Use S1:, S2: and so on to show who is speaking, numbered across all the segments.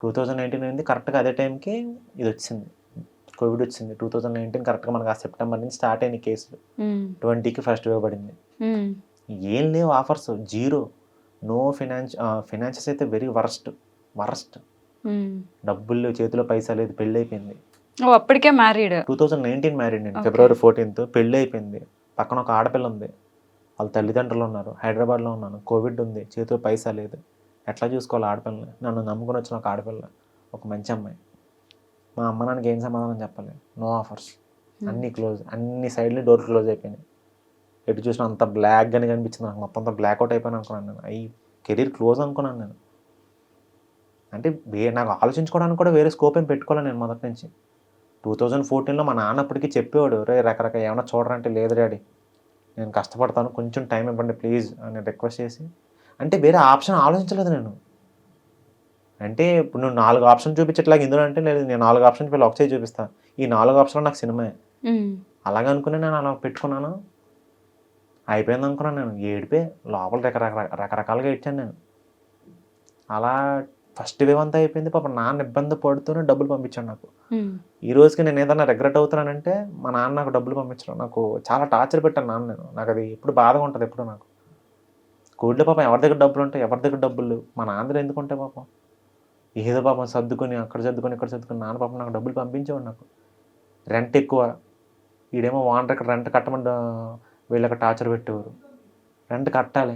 S1: 2019 అయింది. కరెక్ట్‌గా అదే టైంకి ఇదొచ్చింది. కోవిడ్ వచ్చింది. 2019 కరెక్ట్‌గా మనకు ఆ సెప్టెంబర్ నుంచి స్టార్ట్ అయినాయి కేసులు.
S2: హ్మ్.
S1: 20కి ఫస్ట్ వేవ్ పడింది.
S2: హ్మ్.
S1: ఏం లేవు ఆఫర్స్. జీరో. నో ఫైనాన్సెస్ అయితే వెరీ వరస్ట్. వరస్ట్.
S2: హ్మ్.
S1: డబ్బులు లేవు, చేతిలో పైసా లేదు, పెళ్లయిపోయింది.
S2: ఓహ్! అప్పటికే మ్యారీడ్.
S1: 2019 మ్యారీడ్ నేను.
S2: ఓకే.
S1: ఫిబ్రవరి 14థ్ పెళ్లయిపోయింది. పక్కన ఒక ఆడపిల్ల ఉంది. వాళ్ళ తల్లిదండ్రులు ఉన్నారు. హైదరాబాద్‌లో ఉన్నాను. కోవిడ్ ఉంది. చేతిలో పైసా లేదు. ఎట్లా చూసుకోవాలి ఆడపిల్లని? నన్ను నమ్ముకొని వచ్చిన ఒక ఆడపిల్ల. ఒక మంచి అమ్మాయి. మా అమ్మ నాన్నకి ఏం సమాధానం చెప్పాలి? No offers. అన్నీ క్లోజ్. అన్ని సైడ్‌లు డోర్ క్లోజ్ అయిపోయినాయి. ఎటు చూసినా అంత బ్లాక్‌గానే కనిపించింది నాకు. మొత్తం అంతా బ్లాక్ అవుట్ అయిపోయాను అనుకున్నాను నేను. కెరీర్ క్లోజ్ అనుకున్నాను నేను. అంటే నాకు ఆలోచించుకోవడానికి కూడా వేరే స్కోప్ ఏం పెట్టుకోలే నేను మొదటి నుంచి. 2014లో మా నాన్న అప్పటికి చెప్పేవాడు, "రేయ్ రకరకాల ఏమన్నా చూడరా" అంటే, "లేదు డాడీ నేను కష్టపడతాను. కొంచెం టైం ఇవ్వండి ప్లీజ్" అని రిక్వెస్ట్ చేసి అంటే వేరే ఆప్షన్ ఆలోచించలేదు నేను. అంటే ఇప్పుడు నువ్వు 4 ఆప్షన్లు చూపించట్లేగా ఇందులో అంటే, లేదు నేను 4 ఆప్షన్స్ వీళ్ళు ఒకటే చూపిస్తా. ఈ 4 ఆప్షన్‌లో నాకు సినిమాయే.
S2: హ్మ్.
S1: అలాగనుకుని నేను అలా పెట్టుకున్నాను. అయిపోయిందనుకున్నాను నేను. ఏడిపే లోపల రకరకాలుగా ఏడ్చాను నేను. అలా ఫస్ట్ వేవ్ అంతా అయిపోయింది. పాపం నాన్న ఇబ్బంది పడుతూనే డబ్బులు పంపించాడు నాకు.
S2: హ్మ్.
S1: ఈ రోజుకి నేను ఏదన్నా రిగ్రెట్ అవుతున్నానంటే, మా నాన్న నాకు డబ్బులు పంపించడం. నాకు చాలా టార్చర్ పెట్టాను నాన్న నేను. నాకది ఎప్పుడు బాధగా ఉంటది ఎప్పుడు నాకు. కోవిడ్‌లో పాపం ఎవరి దగ్గర డబ్బులుంటాయి? ఎవరి దగ్గర డబ్బులు లేవు. మా నాన్న దగ్గర ఎందుకుంటాయి పాపం? ఏదో పాపం సర్దుకొని, అక్కడ సర్దుకొని, ఇక్కడ సర్దుకొని నాన్న పాపం నాకు డబ్బులు పంపించేవాడు నాకు. రెంట్ ఎక్కువ. ఈడేమో ఓనర్ ఇక్కడ రెంట్ కట్టమని వీళ్ళకి టార్చర్ పెట్టేవారు. రెంట్ కట్టాలి.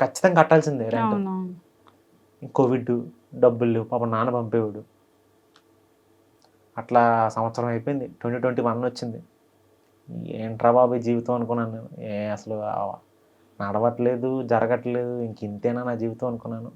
S1: ఖచ్చితంగా కట్టాల్సిందే రెంట్.
S2: అవునవును.
S1: కోవిడ్, డబ్బులు లేవు. పాపం నాన్న పంపేవాడు. అట్లా సంవత్సరం అయిపోయింది. 2021 వచ్చింది. ఏంట్రా బాబు ఈ జీవితం అనుకున్నాను నేను. అసలు నడవట్లేదు, జరగట్లేదు. ఇంక ఇంతేనా నా జీవితం అనుకున్నాను.